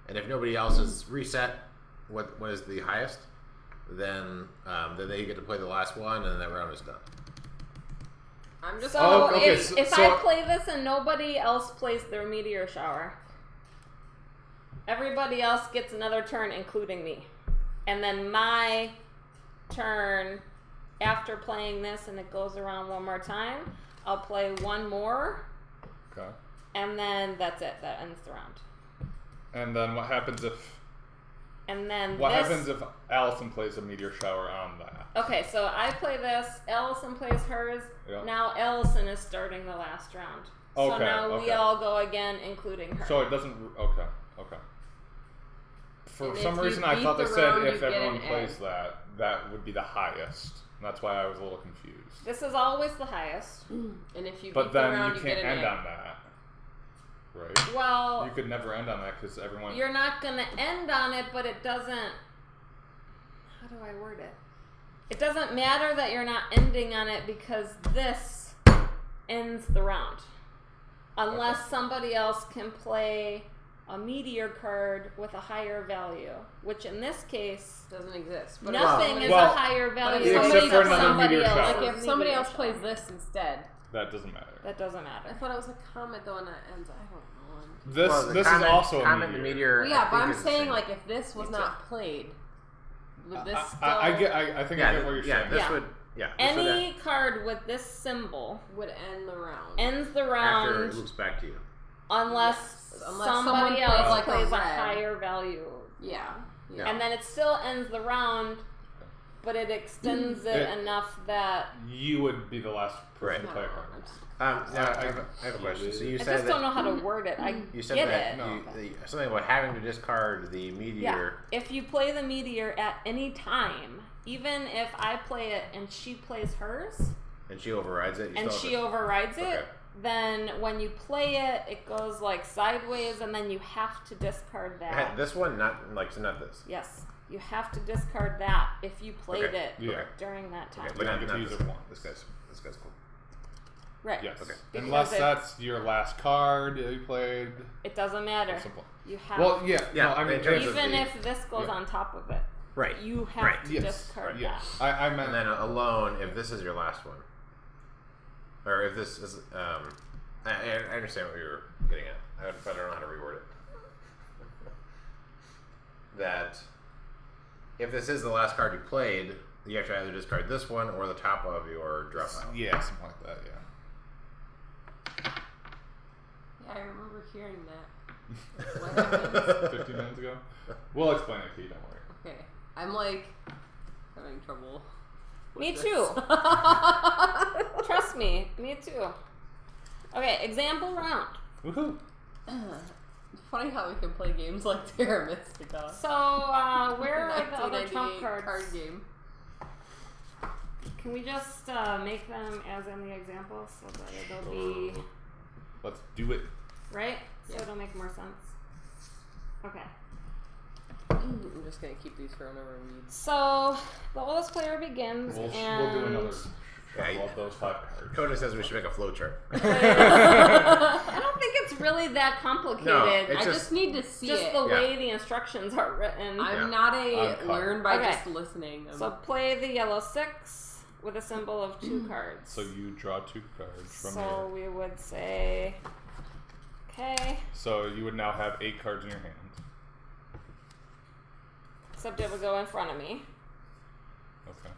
[SPEAKER 4] And if nobody else is reset, what is the highest, then they get to play the last one, and then that round is done.
[SPEAKER 2] I'm just.
[SPEAKER 3] So
[SPEAKER 1] Oh, okay,
[SPEAKER 3] if,
[SPEAKER 1] so-
[SPEAKER 3] if
[SPEAKER 1] so-
[SPEAKER 3] I play this and nobody else plays their meteor shower, everybody else gets another turn, including me. And then my turn, after playing this and it goes around one more time, I'll play one more,
[SPEAKER 1] Okay.
[SPEAKER 3] and then that's it. That ends the round.
[SPEAKER 1] And then what happens if
[SPEAKER 3] And then
[SPEAKER 1] what
[SPEAKER 3] this...
[SPEAKER 1] happens if Allison plays a meteor shower on that?
[SPEAKER 3] Okay, so I play this, Allison plays hers,
[SPEAKER 1] Yeah.
[SPEAKER 3] now Allison is starting the last round. So
[SPEAKER 1] Okay,
[SPEAKER 3] now we
[SPEAKER 1] okay.
[SPEAKER 3] all go again, including her.
[SPEAKER 1] So it doesn't. Okay. For
[SPEAKER 2] And
[SPEAKER 1] some
[SPEAKER 2] if you
[SPEAKER 1] reason, I
[SPEAKER 2] beat
[SPEAKER 1] thought they
[SPEAKER 2] the
[SPEAKER 1] said
[SPEAKER 2] round,
[SPEAKER 1] if
[SPEAKER 2] you get
[SPEAKER 1] everyone
[SPEAKER 2] an
[SPEAKER 1] plays that, that would be the highest. That's why I was a little confused.
[SPEAKER 3] This is always the highest.
[SPEAKER 2] And if you
[SPEAKER 1] But
[SPEAKER 2] beat the
[SPEAKER 1] then
[SPEAKER 2] round,
[SPEAKER 1] you
[SPEAKER 2] get
[SPEAKER 1] can't
[SPEAKER 2] an
[SPEAKER 1] end
[SPEAKER 2] A.
[SPEAKER 1] on that, right?
[SPEAKER 3] Well,
[SPEAKER 1] You could never end on that because everyone.
[SPEAKER 3] you're not going to end on it, but it doesn't... How do I word it? It doesn't matter that you're not ending on it because this ends the round. Unless somebody else can play a meteor card with a higher value, which in this case,
[SPEAKER 2] Doesn't exist. But
[SPEAKER 3] nothing is
[SPEAKER 1] well,
[SPEAKER 3] a higher value.
[SPEAKER 2] if
[SPEAKER 3] Somebody
[SPEAKER 2] except for
[SPEAKER 3] does
[SPEAKER 2] another
[SPEAKER 3] somebody
[SPEAKER 1] meteor
[SPEAKER 3] else.
[SPEAKER 1] shower.
[SPEAKER 2] like if
[SPEAKER 3] does
[SPEAKER 2] somebody
[SPEAKER 3] meteor
[SPEAKER 2] else plays
[SPEAKER 3] shower.
[SPEAKER 2] this instead.
[SPEAKER 1] That doesn't matter.
[SPEAKER 3] That doesn't matter.
[SPEAKER 2] I thought it was a comet though, and that ends. I don't know.
[SPEAKER 1] This
[SPEAKER 4] Well, the
[SPEAKER 1] this
[SPEAKER 4] comet,
[SPEAKER 1] is also a
[SPEAKER 4] comet,
[SPEAKER 1] meteor.
[SPEAKER 4] the meteor.
[SPEAKER 2] Well, yeah,
[SPEAKER 4] I
[SPEAKER 2] but
[SPEAKER 4] think
[SPEAKER 2] I'm
[SPEAKER 4] is the
[SPEAKER 2] saying
[SPEAKER 4] same.
[SPEAKER 2] like if this was
[SPEAKER 4] Me
[SPEAKER 2] not played, would this still
[SPEAKER 1] I get. I think I get what you're saying.
[SPEAKER 4] This
[SPEAKER 3] Yeah.
[SPEAKER 4] would. Yeah. This would
[SPEAKER 3] Any card with this symbol
[SPEAKER 2] would end the round?
[SPEAKER 3] ends the
[SPEAKER 4] after
[SPEAKER 3] round
[SPEAKER 4] it loops back to you.
[SPEAKER 3] unless,
[SPEAKER 2] Yes, unless someone
[SPEAKER 3] somebody
[SPEAKER 2] plays,
[SPEAKER 3] else
[SPEAKER 2] like, a
[SPEAKER 3] plays a
[SPEAKER 2] red.
[SPEAKER 3] higher value.
[SPEAKER 2] Yeah.
[SPEAKER 4] Yeah.
[SPEAKER 3] And then it still ends the round, but it extends it enough that
[SPEAKER 1] You would be the last person to play a card.
[SPEAKER 4] Now, I have a question. So you
[SPEAKER 3] I
[SPEAKER 4] said
[SPEAKER 3] just don't
[SPEAKER 4] that
[SPEAKER 3] know how to word it. I
[SPEAKER 4] you said
[SPEAKER 3] get
[SPEAKER 4] that
[SPEAKER 3] it.
[SPEAKER 1] No.
[SPEAKER 4] something about having to discard the
[SPEAKER 3] Yeah.
[SPEAKER 4] meteor.
[SPEAKER 3] If you play the meteor at any time, even if I play it and she plays hers,
[SPEAKER 4] And she overrides it. You
[SPEAKER 3] and
[SPEAKER 4] still
[SPEAKER 3] she
[SPEAKER 4] have to-
[SPEAKER 3] overrides it,
[SPEAKER 4] Okay.
[SPEAKER 3] then when you play it, it goes like sideways, and then you have to discard that.
[SPEAKER 4] This one, not this.
[SPEAKER 3] Yes, you have to discard that if you played
[SPEAKER 4] Okay.
[SPEAKER 3] it
[SPEAKER 1] Yeah.
[SPEAKER 3] during that time.
[SPEAKER 4] Okay,
[SPEAKER 1] You
[SPEAKER 4] but
[SPEAKER 1] don't
[SPEAKER 4] not,
[SPEAKER 1] get to
[SPEAKER 4] not
[SPEAKER 1] use
[SPEAKER 4] this
[SPEAKER 1] it
[SPEAKER 4] one.
[SPEAKER 1] once.
[SPEAKER 4] This guy's cool.
[SPEAKER 3] Right.
[SPEAKER 1] Yes.
[SPEAKER 4] Okay.
[SPEAKER 3] Because
[SPEAKER 1] Unless
[SPEAKER 3] if-
[SPEAKER 1] that's your last card that you played.
[SPEAKER 3] It doesn't matter.
[SPEAKER 1] Or something.
[SPEAKER 3] You have
[SPEAKER 1] Well, yeah.
[SPEAKER 4] Yeah,
[SPEAKER 1] No, I mean,
[SPEAKER 4] in terms of
[SPEAKER 3] even
[SPEAKER 4] the-
[SPEAKER 3] if this goes
[SPEAKER 1] yeah.
[SPEAKER 3] on top of it,
[SPEAKER 4] Right.
[SPEAKER 3] you have
[SPEAKER 4] Right.
[SPEAKER 3] to
[SPEAKER 1] Yes.
[SPEAKER 3] discard
[SPEAKER 1] Yeah.
[SPEAKER 3] that.
[SPEAKER 1] I meant.
[SPEAKER 4] And then alone, if this is your last one, or if this is, I understand what you were getting at. But I don't know how to reword it. That if this is the last card you played, you have to either discard this one or the top of your drop pile.
[SPEAKER 1] Yeah, something like that. Yeah.
[SPEAKER 2] Yeah, I remember hearing that. What happened?
[SPEAKER 1] 15 minutes ago. We'll explain it to you. Don't worry.
[SPEAKER 2] Okay. I'm like having trouble. with
[SPEAKER 3] Me
[SPEAKER 2] this.
[SPEAKER 3] too. Trust me, me too. Okay, example round.
[SPEAKER 1] Woohoo!
[SPEAKER 2] It's funny how we can play games like Terra Mystica.
[SPEAKER 3] So, where are the other trump
[SPEAKER 2] 1998
[SPEAKER 3] cards?
[SPEAKER 2] card game.
[SPEAKER 3] Can we just make them as in the example so that it'll be
[SPEAKER 1] Let's do it.
[SPEAKER 3] right? So
[SPEAKER 2] Yeah.
[SPEAKER 3] it'll make more sense. Okay.
[SPEAKER 2] I'm just gonna keep these for whenever we need.
[SPEAKER 3] So the oldest player begins,
[SPEAKER 1] We'll
[SPEAKER 3] and
[SPEAKER 1] do another
[SPEAKER 4] Yeah,
[SPEAKER 1] shuffle of those 5 cards.
[SPEAKER 4] Coda says we should make a flow chart.
[SPEAKER 3] I don't think it's really that complicated.
[SPEAKER 4] No, it's
[SPEAKER 2] I
[SPEAKER 4] just-
[SPEAKER 2] just need to see
[SPEAKER 3] just
[SPEAKER 2] it.
[SPEAKER 3] the
[SPEAKER 4] Yeah.
[SPEAKER 3] way the instructions are written.
[SPEAKER 2] I'm
[SPEAKER 4] Yeah.
[SPEAKER 2] not a
[SPEAKER 1] Uncut.
[SPEAKER 2] learn by
[SPEAKER 3] Okay.
[SPEAKER 2] just listening.
[SPEAKER 3] So play the yellow 6 with a symbol of 2 cards.
[SPEAKER 1] So you draw 2 cards from
[SPEAKER 3] So
[SPEAKER 1] your.
[SPEAKER 3] we would say, okay,
[SPEAKER 1] So you would now have 8 cards in your hand.
[SPEAKER 3] except it would go in front of me.
[SPEAKER 1] Okay.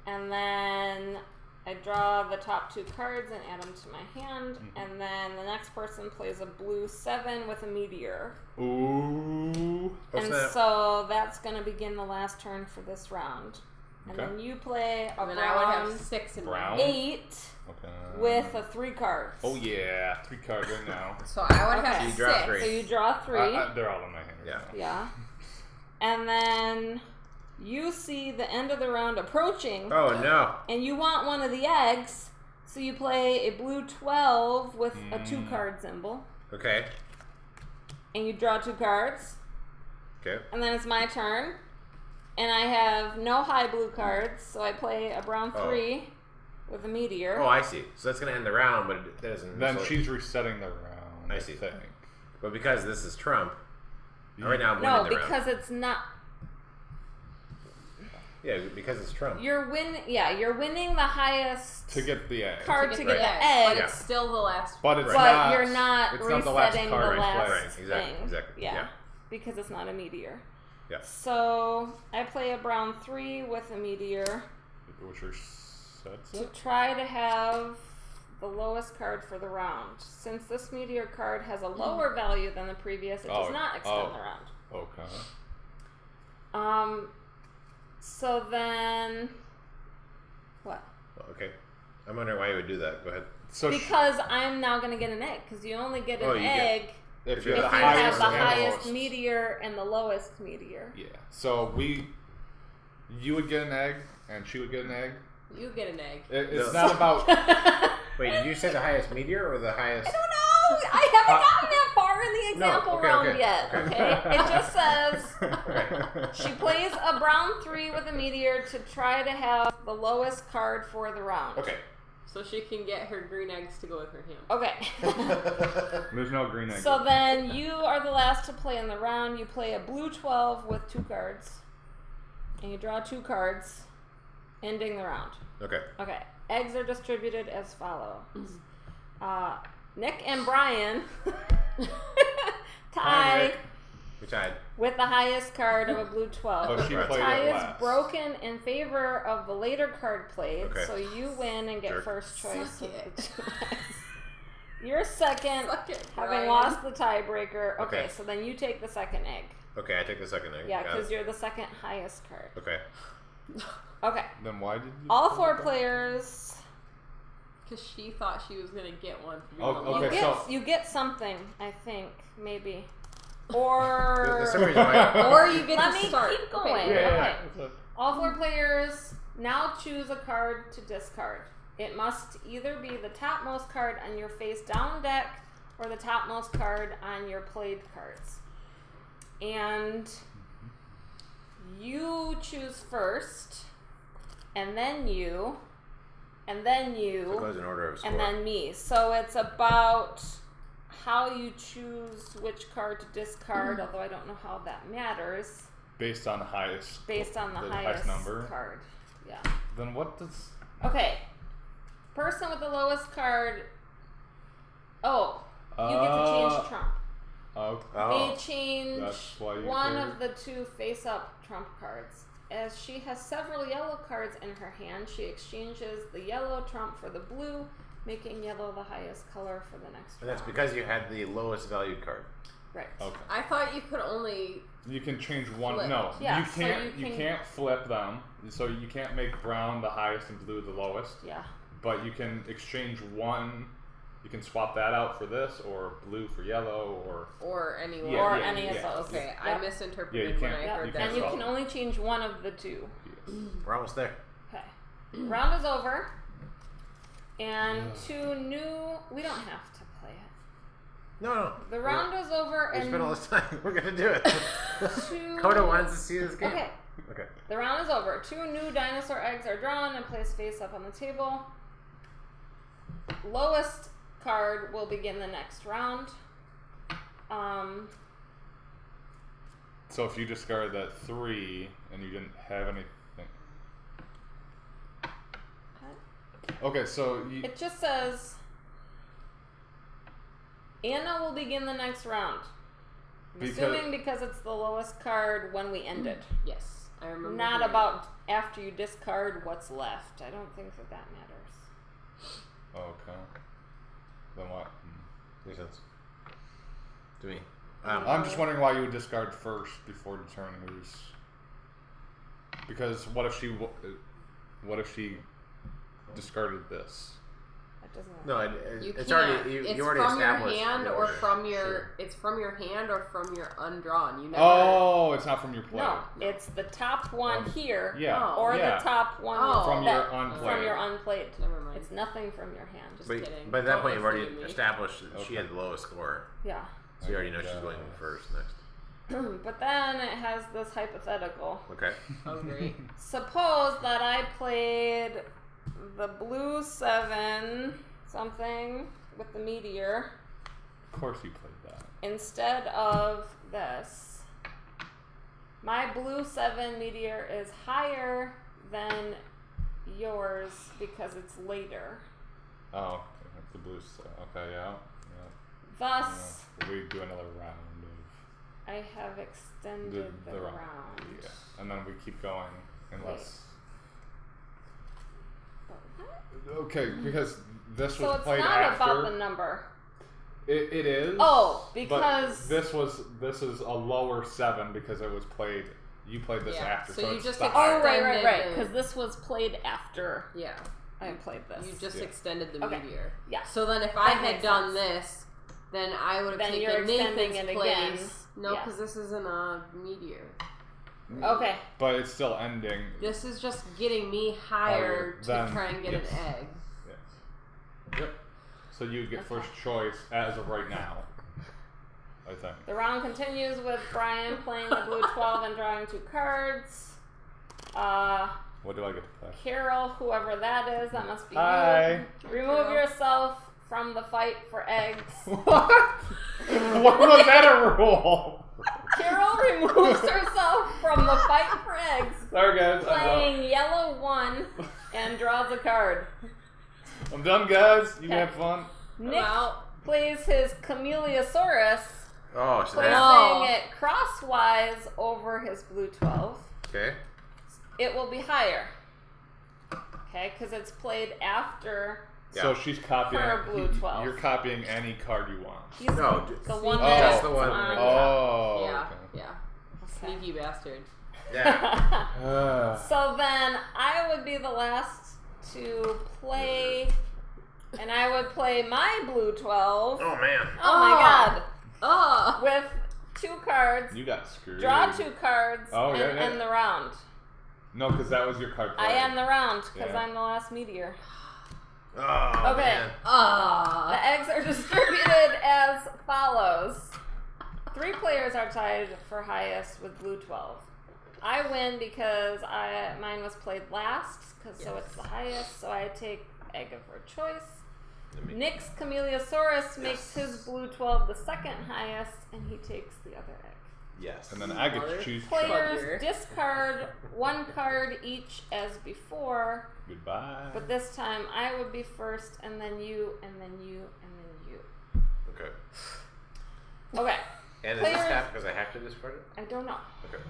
[SPEAKER 3] And then I draw the top 2 cards and add them to my hand.
[SPEAKER 1] Mhm.
[SPEAKER 3] And then the next person plays a blue 7 with a meteor.
[SPEAKER 1] Ooh.
[SPEAKER 4] What's
[SPEAKER 3] and
[SPEAKER 4] that?
[SPEAKER 3] so that's going to begin the last turn for this round. And
[SPEAKER 1] Okay.
[SPEAKER 3] then you play a
[SPEAKER 2] and then I would have
[SPEAKER 3] brown
[SPEAKER 2] 6 in
[SPEAKER 1] Brown?
[SPEAKER 2] my
[SPEAKER 3] 8
[SPEAKER 1] Okay.
[SPEAKER 3] with a 3 cards.
[SPEAKER 1] Oh yeah, 3 cards right now.
[SPEAKER 2] So I would
[SPEAKER 3] Okay.
[SPEAKER 2] have
[SPEAKER 4] You
[SPEAKER 2] 6.
[SPEAKER 4] draw 3.
[SPEAKER 3] So you draw 3.
[SPEAKER 1] They're all in my hand. Right
[SPEAKER 4] Yeah.
[SPEAKER 1] now.
[SPEAKER 3] Yeah. And then you see the end of the round approaching.
[SPEAKER 4] Oh no!
[SPEAKER 3] And you want one of the eggs, so you play a blue 12 with a 2 card symbol.
[SPEAKER 4] Okay.
[SPEAKER 3] And you draw 2 cards.
[SPEAKER 4] Okay.
[SPEAKER 3] And then it's my turn. And I have no high blue cards, so I play a brown 3 with a meteor.
[SPEAKER 4] Oh, I see. So that's gonna end the round, but it doesn't.
[SPEAKER 1] Then
[SPEAKER 4] so-
[SPEAKER 1] she's resetting the round.
[SPEAKER 4] I see.
[SPEAKER 1] think.
[SPEAKER 4] But because this is Trump, right now I'm
[SPEAKER 3] no,
[SPEAKER 4] winning the round.
[SPEAKER 3] because it's not.
[SPEAKER 4] Yeah, because it's Trump.
[SPEAKER 3] You're winning the highest
[SPEAKER 1] To get the egg.
[SPEAKER 3] card to get
[SPEAKER 4] Right.
[SPEAKER 3] the
[SPEAKER 2] But
[SPEAKER 3] egg.
[SPEAKER 4] Yeah.
[SPEAKER 2] it's still the last.
[SPEAKER 1] But it's
[SPEAKER 3] But
[SPEAKER 1] not.
[SPEAKER 3] you're not
[SPEAKER 1] it's
[SPEAKER 3] resetting
[SPEAKER 1] not the last card
[SPEAKER 3] the
[SPEAKER 1] in
[SPEAKER 3] last
[SPEAKER 1] play.
[SPEAKER 4] Right, exactly,
[SPEAKER 3] thing.
[SPEAKER 4] exactly, yeah.
[SPEAKER 3] Because it's not a meteor.
[SPEAKER 4] Yeah.
[SPEAKER 3] So I play a brown 3 with a meteor
[SPEAKER 1] Which are sets.
[SPEAKER 3] to try to have the lowest card for the round. Since this meteor card has a lower value than the previous, it does
[SPEAKER 1] Oh,
[SPEAKER 3] not extend
[SPEAKER 1] oh.
[SPEAKER 3] the round.
[SPEAKER 1] Okay.
[SPEAKER 3] So then, what?
[SPEAKER 4] Okay. I'm wondering why you would do that. Go ahead.
[SPEAKER 1] So
[SPEAKER 3] Because I'm now going to get an egg, because you only get an
[SPEAKER 4] Oh, you get-
[SPEAKER 3] egg
[SPEAKER 1] if
[SPEAKER 4] if
[SPEAKER 1] you're
[SPEAKER 3] if
[SPEAKER 1] the
[SPEAKER 3] you have
[SPEAKER 1] highest
[SPEAKER 3] the
[SPEAKER 1] and the
[SPEAKER 3] highest
[SPEAKER 1] lowest.
[SPEAKER 3] meteor and the lowest meteor.
[SPEAKER 1] Yeah. So you would get an egg, and she would get an egg.
[SPEAKER 2] You get an egg.
[SPEAKER 1] It's
[SPEAKER 4] No.
[SPEAKER 1] not about.
[SPEAKER 4] Wait, did you say the highest meteor or the highest?
[SPEAKER 3] I don't know. I haven't gotten that far in the example
[SPEAKER 4] okay,
[SPEAKER 3] round
[SPEAKER 4] okay,
[SPEAKER 3] yet.
[SPEAKER 4] okay.
[SPEAKER 3] Okay, it just says
[SPEAKER 4] Okay.
[SPEAKER 3] she plays a brown 3 with a meteor to try to have the lowest card for the round.
[SPEAKER 4] Okay.
[SPEAKER 2] So she can get her green eggs to go with her ham.
[SPEAKER 3] Okay.
[SPEAKER 1] There's no green egg.
[SPEAKER 3] So then you are the last to play in the round. You play a blue 12 with 2 cards, and you draw 2 cards, ending the round.
[SPEAKER 4] Okay.
[SPEAKER 3] Okay. Eggs are distributed as follows. Nick and Brian
[SPEAKER 4] Hi,
[SPEAKER 3] tie
[SPEAKER 4] Nick. We tied.
[SPEAKER 3] with the highest card of a blue 12.
[SPEAKER 1] Oh, she
[SPEAKER 3] the
[SPEAKER 1] played
[SPEAKER 3] tie
[SPEAKER 1] it
[SPEAKER 3] is
[SPEAKER 1] last.
[SPEAKER 3] broken in favor of the later card played,
[SPEAKER 4] Okay.
[SPEAKER 3] so you win and get
[SPEAKER 4] Jerk.
[SPEAKER 3] first choice.
[SPEAKER 2] Suck
[SPEAKER 3] of
[SPEAKER 2] it.
[SPEAKER 3] the 2 eggs. You're second,
[SPEAKER 2] Suck it,
[SPEAKER 3] having
[SPEAKER 2] Brian.
[SPEAKER 3] lost the tiebreaker. Okay,
[SPEAKER 4] Okay.
[SPEAKER 3] so then you take the second egg.
[SPEAKER 4] Okay, I take the second egg.
[SPEAKER 3] Yeah,
[SPEAKER 4] Got
[SPEAKER 3] because
[SPEAKER 4] it.
[SPEAKER 3] you're the second highest card.
[SPEAKER 4] Okay.
[SPEAKER 3] Okay.
[SPEAKER 1] Then why did you?
[SPEAKER 3] All 4 players.
[SPEAKER 2] Because she thought she was gonna get one. For
[SPEAKER 1] Oh,
[SPEAKER 2] being
[SPEAKER 1] okay.
[SPEAKER 2] alone.
[SPEAKER 1] So-
[SPEAKER 3] You get something, I think, maybe. Or
[SPEAKER 4] There's some reason why-
[SPEAKER 2] Or you get
[SPEAKER 3] let
[SPEAKER 2] to
[SPEAKER 3] me
[SPEAKER 2] start.
[SPEAKER 3] keep going.
[SPEAKER 2] Okay.
[SPEAKER 3] Okay. All 4 players now choose a card to discard. It must either be the topmost card on your face down deck or the topmost card on your played cards. And you choose first, and then you, and then
[SPEAKER 4] So it
[SPEAKER 3] you,
[SPEAKER 4] goes in order of score.
[SPEAKER 3] and then me. So it's about how you choose which card to discard, although I don't know how that matters.
[SPEAKER 1] Based on the highest.
[SPEAKER 3] Based on the
[SPEAKER 1] highest number.
[SPEAKER 3] card. Yeah.
[SPEAKER 1] Then what does?
[SPEAKER 3] Okay. Person with the lowest card. Oh, you get to change trump.
[SPEAKER 1] Oh,
[SPEAKER 3] They change
[SPEAKER 1] That's why you
[SPEAKER 3] one
[SPEAKER 1] cared.
[SPEAKER 3] of the 2 face-up trump cards. As she has several yellow cards in her hand, she exchanges the yellow trump for the blue, making yellow the highest color for the next
[SPEAKER 4] And that's
[SPEAKER 3] round.
[SPEAKER 4] because you had the lowest valued card.
[SPEAKER 3] Right.
[SPEAKER 1] okay.
[SPEAKER 2] I thought you could only.
[SPEAKER 1] You can change one.
[SPEAKER 2] Flip.
[SPEAKER 1] No,
[SPEAKER 3] Yeah,
[SPEAKER 1] you
[SPEAKER 3] so
[SPEAKER 1] can't.
[SPEAKER 3] you
[SPEAKER 1] You
[SPEAKER 3] can-
[SPEAKER 1] can't flip them. So you can't make brown the highest and blue the lowest.
[SPEAKER 3] Yeah.
[SPEAKER 1] But you can exchange one. You can swap that out for this, or blue for yellow, or
[SPEAKER 2] anyone.
[SPEAKER 1] Yeah,
[SPEAKER 3] Or
[SPEAKER 1] yeah,
[SPEAKER 3] any
[SPEAKER 1] yeah.
[SPEAKER 3] of those.
[SPEAKER 2] Okay,
[SPEAKER 3] Yep.
[SPEAKER 2] I misinterpreted
[SPEAKER 1] Yeah, you
[SPEAKER 2] when
[SPEAKER 1] can't-
[SPEAKER 2] I
[SPEAKER 3] Yep.
[SPEAKER 2] heard
[SPEAKER 1] you
[SPEAKER 2] that.
[SPEAKER 1] can't
[SPEAKER 3] And you
[SPEAKER 1] swap.
[SPEAKER 3] can only change one of the 2.
[SPEAKER 1] yes.
[SPEAKER 4] We're almost there.
[SPEAKER 3] Okay. Round is over. And 2 new. We don't have to play it.
[SPEAKER 4] No.
[SPEAKER 3] The round is over
[SPEAKER 4] We
[SPEAKER 3] and
[SPEAKER 4] spent all this time. We're gonna do it.
[SPEAKER 3] 2.
[SPEAKER 4] Coda wants to see this game.
[SPEAKER 3] Okay.
[SPEAKER 4] Okay.
[SPEAKER 3] The round is over. 2 new dinosaur eggs are drawn and placed face up on the table. Lowest card will begin the next round.
[SPEAKER 1] So if you discard that 3 and you didn't have anything. Okay, so you.
[SPEAKER 3] It just says Anna will begin the next round. I'm assuming because it's the lowest card when we end it.
[SPEAKER 2] Yes, I remember.
[SPEAKER 3] Not
[SPEAKER 2] hearing
[SPEAKER 3] about after you discard what's left. I don't think that matters.
[SPEAKER 1] Okay. Then what?
[SPEAKER 4] Makes sense. To me.
[SPEAKER 1] I'm just wondering why you would discard first before determining who's. Because what if she discarded this?
[SPEAKER 3] That doesn't.
[SPEAKER 4] No,
[SPEAKER 2] You
[SPEAKER 4] it's
[SPEAKER 2] can't.
[SPEAKER 4] already
[SPEAKER 2] It's
[SPEAKER 4] you already
[SPEAKER 2] from your
[SPEAKER 4] established.
[SPEAKER 2] hand
[SPEAKER 4] the
[SPEAKER 2] or
[SPEAKER 4] order.
[SPEAKER 2] from your.
[SPEAKER 4] Sure.
[SPEAKER 2] It's from your hand or from your undrawn. You never.
[SPEAKER 1] Oh, it's not from your play.
[SPEAKER 3] No, it's the top one here,
[SPEAKER 1] Yeah.
[SPEAKER 2] Oh.
[SPEAKER 3] or
[SPEAKER 1] yeah.
[SPEAKER 3] the top one
[SPEAKER 2] Oh.
[SPEAKER 1] From
[SPEAKER 3] that-
[SPEAKER 1] your unplayed.
[SPEAKER 3] from your unplayed.
[SPEAKER 2] Never mind.
[SPEAKER 3] It's nothing from your hand.
[SPEAKER 2] Just
[SPEAKER 4] But,
[SPEAKER 2] kidding.
[SPEAKER 4] but at that
[SPEAKER 2] Don't
[SPEAKER 4] point, you've
[SPEAKER 2] listen
[SPEAKER 4] already
[SPEAKER 2] to me.
[SPEAKER 4] established that she
[SPEAKER 1] Okay.
[SPEAKER 4] had the lowest score,
[SPEAKER 3] Yeah.
[SPEAKER 4] so you already know she's going first next.
[SPEAKER 3] But then it has this hypothetical.
[SPEAKER 4] Okay.
[SPEAKER 2] Oh great.
[SPEAKER 3] Suppose that I played the blue 7 something with the meteor
[SPEAKER 1] Of course you played that.
[SPEAKER 3] instead of this. My blue 7 meteor is higher than yours because it's later.
[SPEAKER 1] Oh, the blue. Okay, yeah.
[SPEAKER 3] Thus,
[SPEAKER 1] Yeah. We do another round
[SPEAKER 3] I have
[SPEAKER 1] of
[SPEAKER 3] extended the round.
[SPEAKER 1] Yeah, and then we keep going unless.
[SPEAKER 3] But what?
[SPEAKER 1] Okay, because this
[SPEAKER 3] So
[SPEAKER 1] was
[SPEAKER 3] it's
[SPEAKER 1] played
[SPEAKER 3] not
[SPEAKER 1] after.
[SPEAKER 3] about the number.
[SPEAKER 1] It is.
[SPEAKER 3] Oh,
[SPEAKER 1] but
[SPEAKER 3] because
[SPEAKER 1] this is a lower 7 because it was played. You played this
[SPEAKER 2] Yeah,
[SPEAKER 1] after,
[SPEAKER 2] so
[SPEAKER 1] so
[SPEAKER 2] you
[SPEAKER 1] it's
[SPEAKER 2] just
[SPEAKER 1] the
[SPEAKER 3] oh
[SPEAKER 1] higher.
[SPEAKER 3] right,
[SPEAKER 2] extended
[SPEAKER 3] because this was played after
[SPEAKER 2] Yeah.
[SPEAKER 3] I played this.
[SPEAKER 2] You just
[SPEAKER 1] Yeah.
[SPEAKER 2] extended the
[SPEAKER 3] Okay.
[SPEAKER 2] meteor.
[SPEAKER 3] Yeah.
[SPEAKER 2] So then if I
[SPEAKER 3] That
[SPEAKER 2] had
[SPEAKER 3] makes
[SPEAKER 2] done
[SPEAKER 3] sense.
[SPEAKER 2] this, then I would have
[SPEAKER 3] Then you're
[SPEAKER 2] taken
[SPEAKER 3] extending
[SPEAKER 2] Nathan's
[SPEAKER 3] it
[SPEAKER 2] place.
[SPEAKER 3] again.
[SPEAKER 2] No,
[SPEAKER 3] Yeah.
[SPEAKER 2] because this isn't a meteor.
[SPEAKER 3] Okay.
[SPEAKER 1] But it's still ending.
[SPEAKER 2] This is just getting me higher to
[SPEAKER 1] then,
[SPEAKER 2] try and get
[SPEAKER 1] yes.
[SPEAKER 2] an egg.
[SPEAKER 1] Yes. Yep. So you get first choice as of right now. I think.
[SPEAKER 3] The round continues with Brian playing the blue 12 and drawing 2 cards.
[SPEAKER 1] What do I get to play?
[SPEAKER 3] Carol, whoever that is, that must be
[SPEAKER 1] Hi.
[SPEAKER 3] you. Remove yourself from the fight for eggs.
[SPEAKER 1] What? What was that a rule?
[SPEAKER 3] Carol removes herself from the fight for eggs,
[SPEAKER 1] Sorry guys,
[SPEAKER 3] playing yellow 1 and draws a card.
[SPEAKER 1] I'm done guys. You
[SPEAKER 3] Okay.
[SPEAKER 1] have fun.
[SPEAKER 3] Nick
[SPEAKER 2] Well,
[SPEAKER 3] plays his Camelliasaurus,
[SPEAKER 4] Oh, so
[SPEAKER 3] placing
[SPEAKER 4] that.
[SPEAKER 3] it crosswise over his blue 12.
[SPEAKER 4] Okay.
[SPEAKER 3] It will be higher. Okay, because it's played after.
[SPEAKER 1] So
[SPEAKER 4] Yeah.
[SPEAKER 1] she's copying.
[SPEAKER 3] For a blue 12.
[SPEAKER 1] You're copying any card you want.
[SPEAKER 3] He's
[SPEAKER 4] No,
[SPEAKER 3] the one
[SPEAKER 1] Oh.
[SPEAKER 3] that's
[SPEAKER 4] Just the one.
[SPEAKER 3] on top.
[SPEAKER 1] Oh.
[SPEAKER 2] yeah,
[SPEAKER 1] okay.
[SPEAKER 2] yeah.
[SPEAKER 3] Okay.
[SPEAKER 2] Sneaky bastard.
[SPEAKER 4] Yeah.
[SPEAKER 3] So then I would be the last to play, and I would play my blue 12.
[SPEAKER 4] Oh man.
[SPEAKER 3] Oh my god.
[SPEAKER 2] Oh.
[SPEAKER 3] With 2 cards.
[SPEAKER 1] You got screwed.
[SPEAKER 3] Draw 2 cards and end the round.
[SPEAKER 1] No, because that was your card play.
[SPEAKER 3] I end the round because
[SPEAKER 1] Yeah.
[SPEAKER 3] I'm the last meteor.
[SPEAKER 4] Oh,
[SPEAKER 3] Okay.
[SPEAKER 4] man.
[SPEAKER 3] The eggs are distributed as follows. 3 players are tied for highest with blue 12. I win because mine was played last, so it's the highest, so I take egg of her choice. Nick's Chameleosaurus makes his blue 12 the second highest, and he takes the other egg.
[SPEAKER 4] Yes.
[SPEAKER 1] And then I get to choose.
[SPEAKER 3] Players discard 1 card each as before,
[SPEAKER 1] Goodbye.
[SPEAKER 3] but this time I would be first, and then you, and then you, and then you.
[SPEAKER 4] Okay.
[SPEAKER 3] Okay.
[SPEAKER 4] And
[SPEAKER 3] Players-
[SPEAKER 4] is this half because I have to discard it?
[SPEAKER 3] I don't know.
[SPEAKER 4] Okay.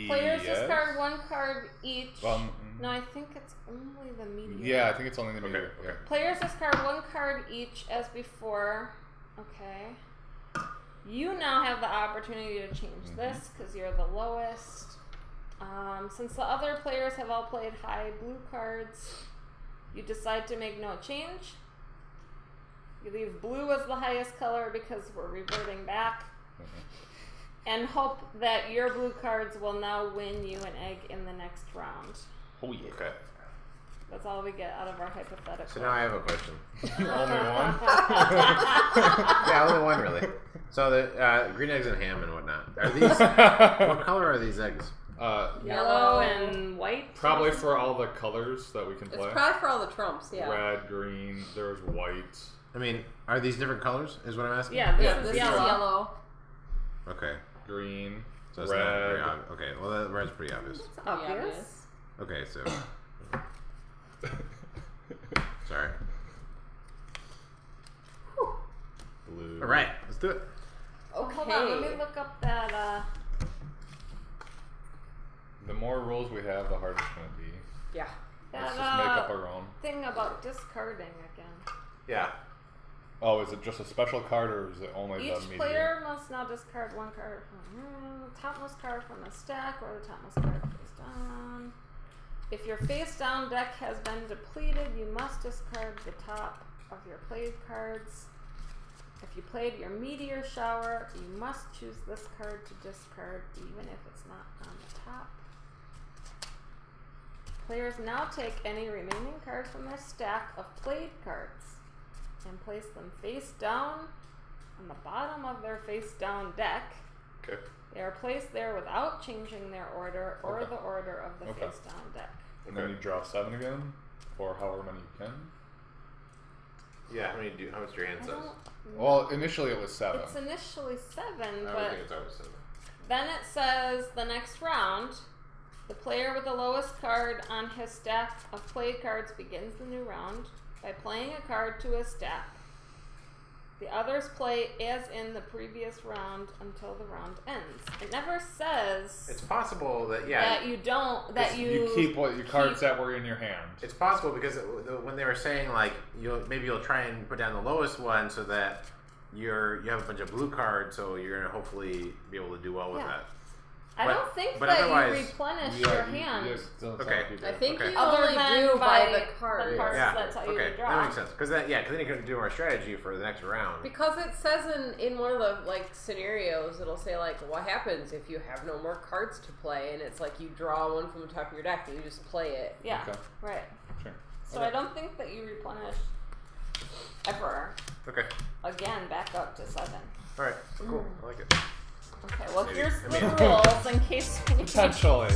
[SPEAKER 3] Players
[SPEAKER 1] Yes.
[SPEAKER 3] discard 1 card each.
[SPEAKER 1] Well,
[SPEAKER 3] No, I think it's only the medium.
[SPEAKER 1] yeah, I think it's only the meteor.
[SPEAKER 4] Okay.
[SPEAKER 3] Players discard 1 card each as before. Okay. You now have the opportunity to change this because you're the lowest. Since the other players have all played high blue cards, you decide to make no change. You leave blue as the highest color because we're reverting back. And hope that your blue cards will now win you an egg in the next round.
[SPEAKER 1] Oh yeah.
[SPEAKER 4] Okay.
[SPEAKER 3] That's all we get out of our hypothetical.
[SPEAKER 4] So now I have a question.
[SPEAKER 1] Only one.
[SPEAKER 4] Yeah, only one really. So the green eggs and ham and whatnot. Are these? What color are these eggs?
[SPEAKER 3] Yellow and white.
[SPEAKER 1] Probably for all the colors that we can
[SPEAKER 2] It's
[SPEAKER 1] play.
[SPEAKER 2] probably for all the trumps, yeah.
[SPEAKER 1] Red, green. There's white.
[SPEAKER 4] I mean, are these different colors? Is what I'm asking.
[SPEAKER 3] Yeah, this
[SPEAKER 2] This
[SPEAKER 3] is
[SPEAKER 2] is
[SPEAKER 3] yellow.
[SPEAKER 2] yellow.
[SPEAKER 4] Okay.
[SPEAKER 1] Green.
[SPEAKER 4] So it's not very
[SPEAKER 1] red.
[SPEAKER 4] obvious. Okay. Well, the red's pretty obvious.
[SPEAKER 3] It's obvious.
[SPEAKER 4] Okay. So. Sorry.
[SPEAKER 1] Blue.
[SPEAKER 4] All right. Let's do it.
[SPEAKER 3] Okay. Hold on, let me look up that.
[SPEAKER 1] The more rules we have, the harder it's gonna be.
[SPEAKER 2] Yeah.
[SPEAKER 1] Let's
[SPEAKER 3] That
[SPEAKER 1] just make up our own.
[SPEAKER 3] thing about discarding again.
[SPEAKER 4] Yeah.
[SPEAKER 1] Oh, is it just a special card, or is it only the
[SPEAKER 3] Each
[SPEAKER 1] meteor?
[SPEAKER 3] player must now discard 1 card from the topmost card from the stack or the topmost card face down. If your face down deck has been depleted, you must discard the top of your played cards. If you played your meteor shower, you must choose this card to discard even if it's not on the top. Players now take any remaining cards from their stack of played cards and place them face down on the bottom of their face down deck.
[SPEAKER 4] Okay.
[SPEAKER 3] They are placed there without changing their order or
[SPEAKER 1] Okay.
[SPEAKER 3] the order of the
[SPEAKER 1] Okay.
[SPEAKER 3] face down deck.
[SPEAKER 1] And then you draw 7 again, or however many you can.
[SPEAKER 4] Yeah. How many do? How much your hand
[SPEAKER 3] I
[SPEAKER 4] says?
[SPEAKER 3] don't
[SPEAKER 1] Well, initially it was 7.
[SPEAKER 3] It's initially 7,
[SPEAKER 4] I would
[SPEAKER 3] but
[SPEAKER 4] think it's always 7.
[SPEAKER 3] then it says the next round, the player with the lowest card on his stack of played cards begins the new round by playing a card to his stack. The others play as in the previous round until the round ends. It never says
[SPEAKER 4] It's possible that
[SPEAKER 3] that you don't that
[SPEAKER 1] You keep what your cards that were in your hand.
[SPEAKER 4] It's possible because when they were saying like you'll try and put down the lowest one so that you have a bunch of blue cards, so you're gonna hopefully be able to do well with
[SPEAKER 3] Yeah.
[SPEAKER 4] that.
[SPEAKER 3] I
[SPEAKER 4] But-
[SPEAKER 3] don't think
[SPEAKER 4] but
[SPEAKER 3] that you
[SPEAKER 4] otherwise-
[SPEAKER 3] replenish
[SPEAKER 1] Yeah,
[SPEAKER 3] your
[SPEAKER 1] you-
[SPEAKER 3] hand.
[SPEAKER 1] you don't
[SPEAKER 4] Okay.
[SPEAKER 1] sound like you
[SPEAKER 2] I
[SPEAKER 1] do.
[SPEAKER 2] think
[SPEAKER 4] Okay.
[SPEAKER 2] you
[SPEAKER 3] Other
[SPEAKER 2] only
[SPEAKER 3] than
[SPEAKER 2] do by the
[SPEAKER 3] the
[SPEAKER 2] cards.
[SPEAKER 3] cards
[SPEAKER 4] Yeah.
[SPEAKER 3] that tell you
[SPEAKER 4] Okay.
[SPEAKER 3] to draw.
[SPEAKER 4] That makes sense. Because then you can do our strategy for the next round.
[SPEAKER 2] Because it says in one of the like scenarios, it'll say like, what happens if you have no more cards to play, and it's like you draw one from the top of your deck and you just play it.
[SPEAKER 3] Yeah,
[SPEAKER 1] Okay.
[SPEAKER 3] right.
[SPEAKER 1] Sure.
[SPEAKER 3] So I don't think that you replenish ever
[SPEAKER 4] Okay.
[SPEAKER 3] again back up to 7.
[SPEAKER 4] All right. Cool. I like it.
[SPEAKER 3] Okay, well
[SPEAKER 4] Maybe.
[SPEAKER 3] here's
[SPEAKER 4] I
[SPEAKER 3] the
[SPEAKER 4] mean-
[SPEAKER 3] rules in case we
[SPEAKER 1] Potentially.